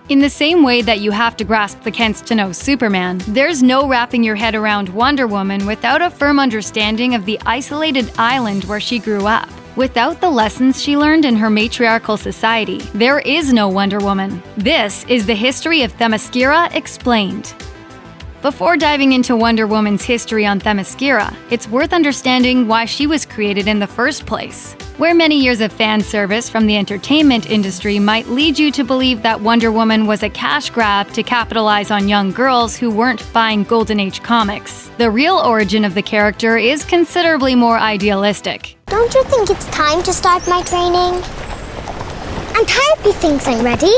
In the same way that you have to grasp the Kents to know Superman, there's no wrapping your head around Wonder Woman without a firm understanding of the isolated island where she grew up. Without the lessons she learned in her matriarchal society, there is no Wonder Woman. This is the history of Themyscira explained. Before diving into Wonder Woman's history on Themyscira, it's worth understanding why she was created in the first place. Where many years of fan service from the entertainment industry might lead you to believe that Wonder Woman was a cash grab to capitalize on young girls who weren't buying Golden Age comics, the real origin of the character is considerably more idealistic. Don't you think it's time to start my training? Antiope thinks I'm ready.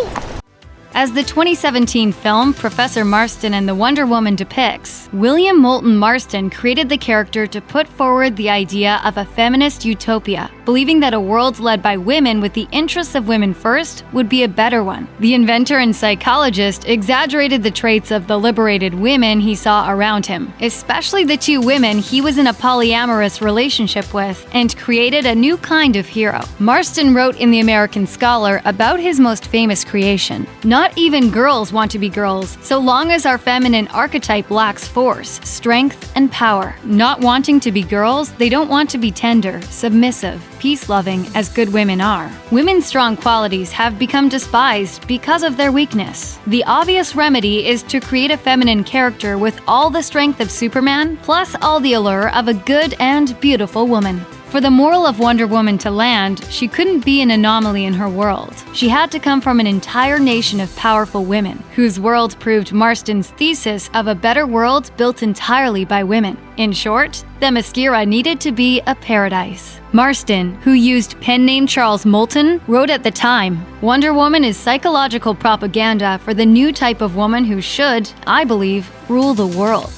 As the 2017 film Professor Marston and the Wonder Woman depicts, William Moulton Marston created the character to put forward the idea of a feminist utopia, believing that a world led by women with the interests of women first would be a better one. The inventor and psychologist exaggerated the traits of the liberated women he saw around him, especially the two women he was in a polyamorous relationship with, and created a new kind of hero. Marston wrote in The American Scholar about his most famous creation. Not even girls want to be girls, so long as our feminine archetype lacks force, strength, and power. Not wanting to be girls, they don't want to be tender, submissive, peace-loving, as good women are. Women's strong qualities have become despised because of their weakness. The obvious remedy is to create a feminine character with all the strength of Superman, plus all the allure of a good and beautiful woman. For the moral of Wonder Woman to land, she couldn't be an anomaly in her world. She had to come from an entire nation of powerful women, whose world proved Marston's thesis of a better world built entirely by women. In short, Themyscira needed to be a paradise. Marston, who used pen name Charles Moulton, wrote at the time, "Wonder Woman is psychological propaganda for the new type of woman who should, I believe, rule the world."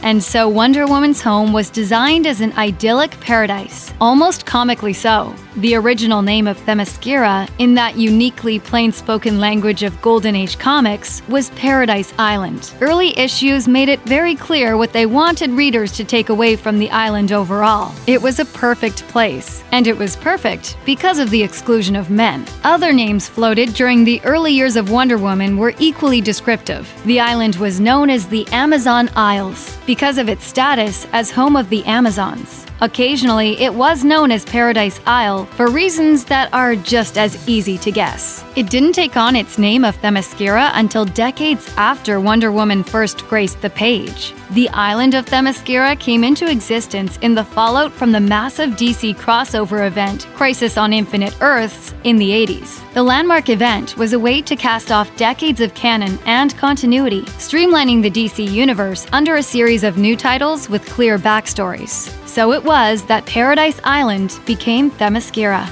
And so Wonder Woman's home was designed as an idyllic paradise, almost comically so. The original name of Themyscira, in that uniquely plain-spoken language of Golden Age comics, was Paradise Island. Early issues made it very clear what they wanted readers to take away from the island overall. It was a perfect place, and it was perfect because of the exclusion of men. Other names floated during the early years of Wonder Woman were equally descriptive. The island was known as the Amazon Isles, because of its status as home of the Amazons. Occasionally, it was known as Paradise Isle for reasons that are just as easy to guess. It didn't take on its name of Themyscira until decades after Wonder Woman first graced the page. The island of Themyscira came into existence in the fallout from the massive DC crossover event Crisis on Infinite Earths in the 80s. The landmark event was a way to cast off decades of canon and continuity, streamlining the DC universe under a series of new titles with clear backstories. So it was that Paradise Island became Themyscira.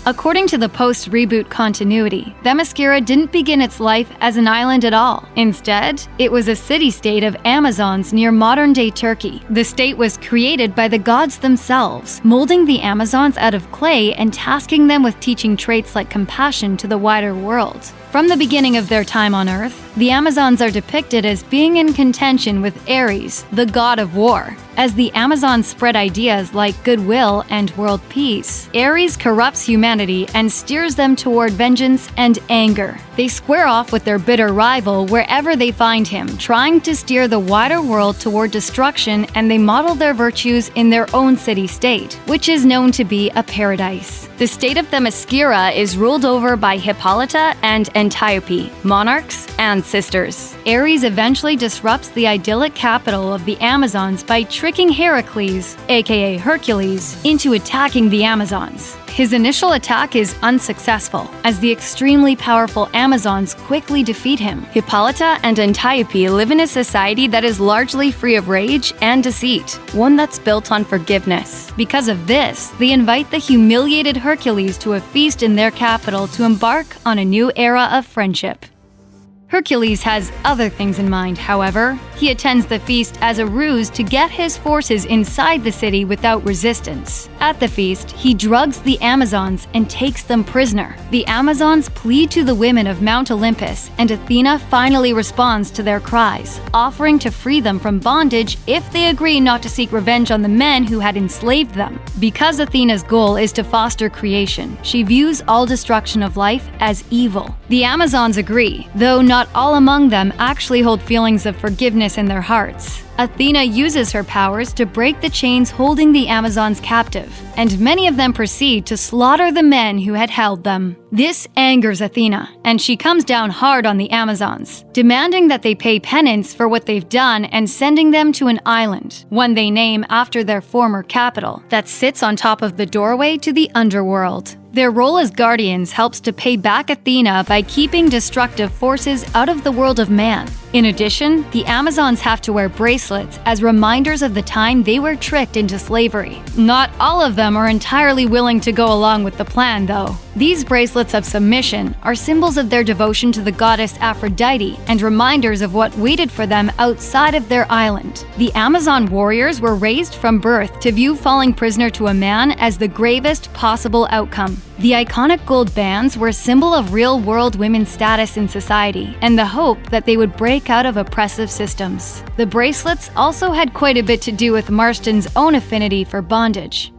According to the post-reboot continuity, Themyscira didn't begin its life as an island at all. Instead, it was a city-state of Amazons near modern-day Turkey. The state was created by the gods themselves, molding the Amazons out of clay and tasking them with teaching traits like compassion to the wider world. From the beginning of their time on Earth, the Amazons are depicted as being in contention with Ares, the god of war. As the Amazons spread ideas like goodwill and world peace, Ares corrupts humanity and steers them toward vengeance and anger. They square off with their bitter rival wherever they find him, trying to steer the wider world toward destruction, and they model their virtues in their own city-state, which is known to be a paradise. The state of Themyscira is ruled over by Hippolyta and Antiope, monarchs and sisters. Ares eventually disrupts the idyllic capital of the Amazons by tricking Heracles, aka Hercules, into attacking the Amazons. His initial attack is unsuccessful, as the extremely powerful Amazons quickly defeat him. Hippolyta and Antiope live in a society that is largely free of rage and deceit, one that's built on forgiveness. Because of this, they invite the humiliated Hercules to a feast in their capital to embark on a new era of friendship. Hercules has other things in mind, however. He attends the feast as a ruse to get his forces inside the city without resistance. At the feast, he drugs the Amazons and takes them prisoner. The Amazons plead to the women of Mount Olympus, and Athena finally responds to their cries, offering to free them from bondage if they agree not to seek revenge on the men who had enslaved them. Because Athena's goal is to foster creation, she views all destruction of life as evil. The Amazons agree, though not all among them actually hold feelings of forgiveness in their hearts. Athena uses her powers to break the chains holding the Amazons captive, and many of them proceed to slaughter the men who had held them. This angers Athena, and she comes down hard on the Amazons, demanding that they pay penance for what they've done and sending them to an island, one they name after their former capital, that sits on top of the doorway to the underworld. Their role as guardians helps to pay back Athena by keeping destructive forces out of the world of man. In addition, the Amazons have to wear bracelets as reminders of the time they were tricked into slavery. Not all of them are entirely willing to go along with the plan, though. These bracelets of submission are symbols of their devotion to the goddess Aphrodite and reminders of what waited for them outside of their island. The Amazon warriors were raised from birth to view falling prisoner to a man as the gravest possible outcome. The iconic gold bands were a symbol of real-world women's status in society and the hope that they would break out of oppressive systems. The bracelets also had quite a bit to do with Marston's own affinity for bondage.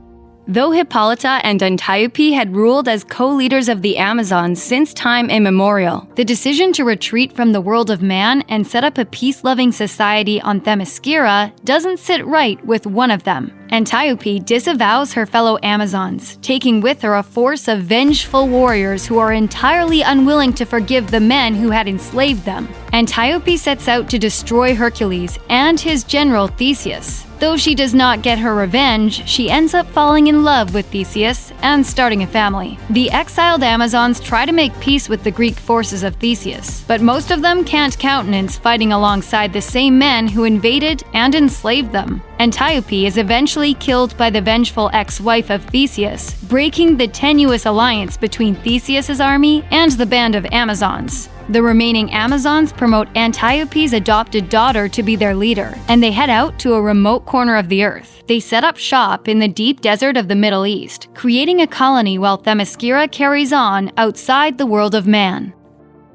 Though Hippolyta and Antiope had ruled as co-leaders of the Amazons since time immemorial, the decision to retreat from the world of man and set up a peace-loving society on Themyscira doesn't sit right with one of them. Antiope disavows her fellow Amazons, taking with her a force of vengeful warriors who are entirely unwilling to forgive the men who had enslaved them. Antiope sets out to destroy Hercules and his general Theseus. Though she does not get her revenge, she ends up falling in love with Theseus and starting a family. The exiled Amazons try to make peace with the Greek forces of Theseus, but most of them can't countenance fighting alongside the same men who invaded and enslaved them. Antiope is eventually killed by the vengeful ex-wife of Theseus, breaking the tenuous alliance between Theseus's army and the band of Amazons. The remaining Amazons promote Antiope's adopted daughter to be their leader, and they head out to a remote corner of the earth. They set up shop in the deep desert of the Middle East, creating a colony while Themyscira carries on outside the world of man.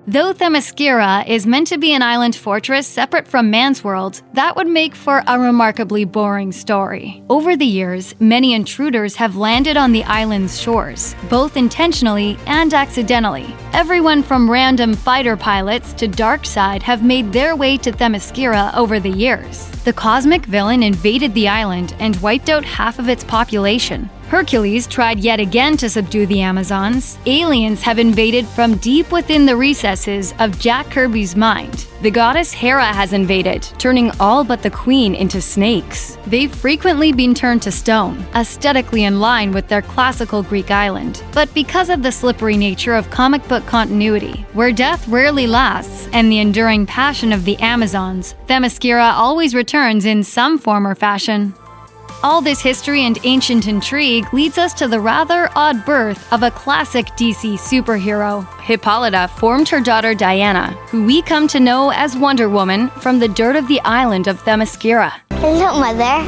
Though Themyscira is meant to be an island fortress separate from man's world, that would make for a remarkably boring story. Over the years, many intruders have landed on the island's shores, both intentionally and accidentally. Everyone from random fighter pilots to Darkseid have made their way to Themyscira over the years. The cosmic villain invaded the island and wiped out half of its population. Hercules tried yet again to subdue the Amazons. Aliens have invaded from deep within the recesses of Jack Kirby's mind. The goddess Hera has invaded, turning all but the queen into snakes. They've frequently been turned to stone, aesthetically in line with their classical Greek island. But because of the slippery nature of comic book continuity, where death rarely lasts, and the enduring passion of the Amazons, Themyscira always returns in some form or fashion. All this history and ancient intrigue leads us to the rather odd birth of a classic DC superhero. Hippolyta formed her daughter Diana, who we come to know as Wonder Woman, from the dirt of the island of Themyscira. Hello, Mother.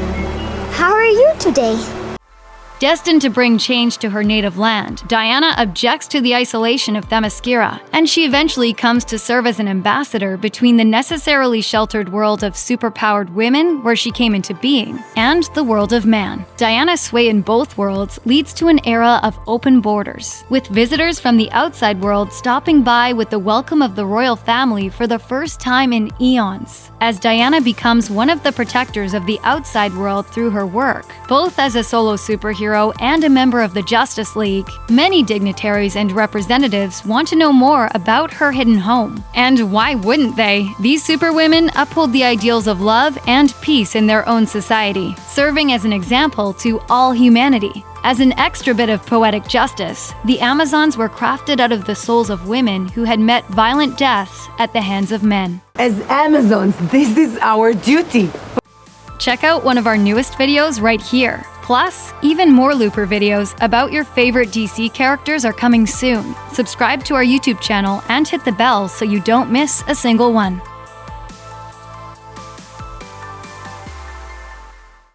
How are you today? Destined to bring change to her native land, Diana objects to the isolation of Themyscira, and she eventually comes to serve as an ambassador between the necessarily sheltered world of superpowered women, where she came into being, and the world of man. Diana's sway in both worlds leads to an era of open borders, with visitors from the outside world stopping by with the welcome of the royal family for the first time in eons, as Diana becomes one of the protectors of the outside world through her work. Both as a solo superhero and a member of the Justice League, many dignitaries and representatives want to know more about her hidden home. And why wouldn't they? These superwomen uphold the ideals of love and peace in their own society, serving as an example to all humanity. As an extra bit of poetic justice, the Amazons were crafted out of the souls of women who had met violent deaths at the hands of men. As Amazons, this is our duty. Check out one of our newest videos right here. Plus, even more Looper videos about your favorite DC characters are coming soon. Subscribe to our YouTube channel and hit the bell so you don't miss a single one.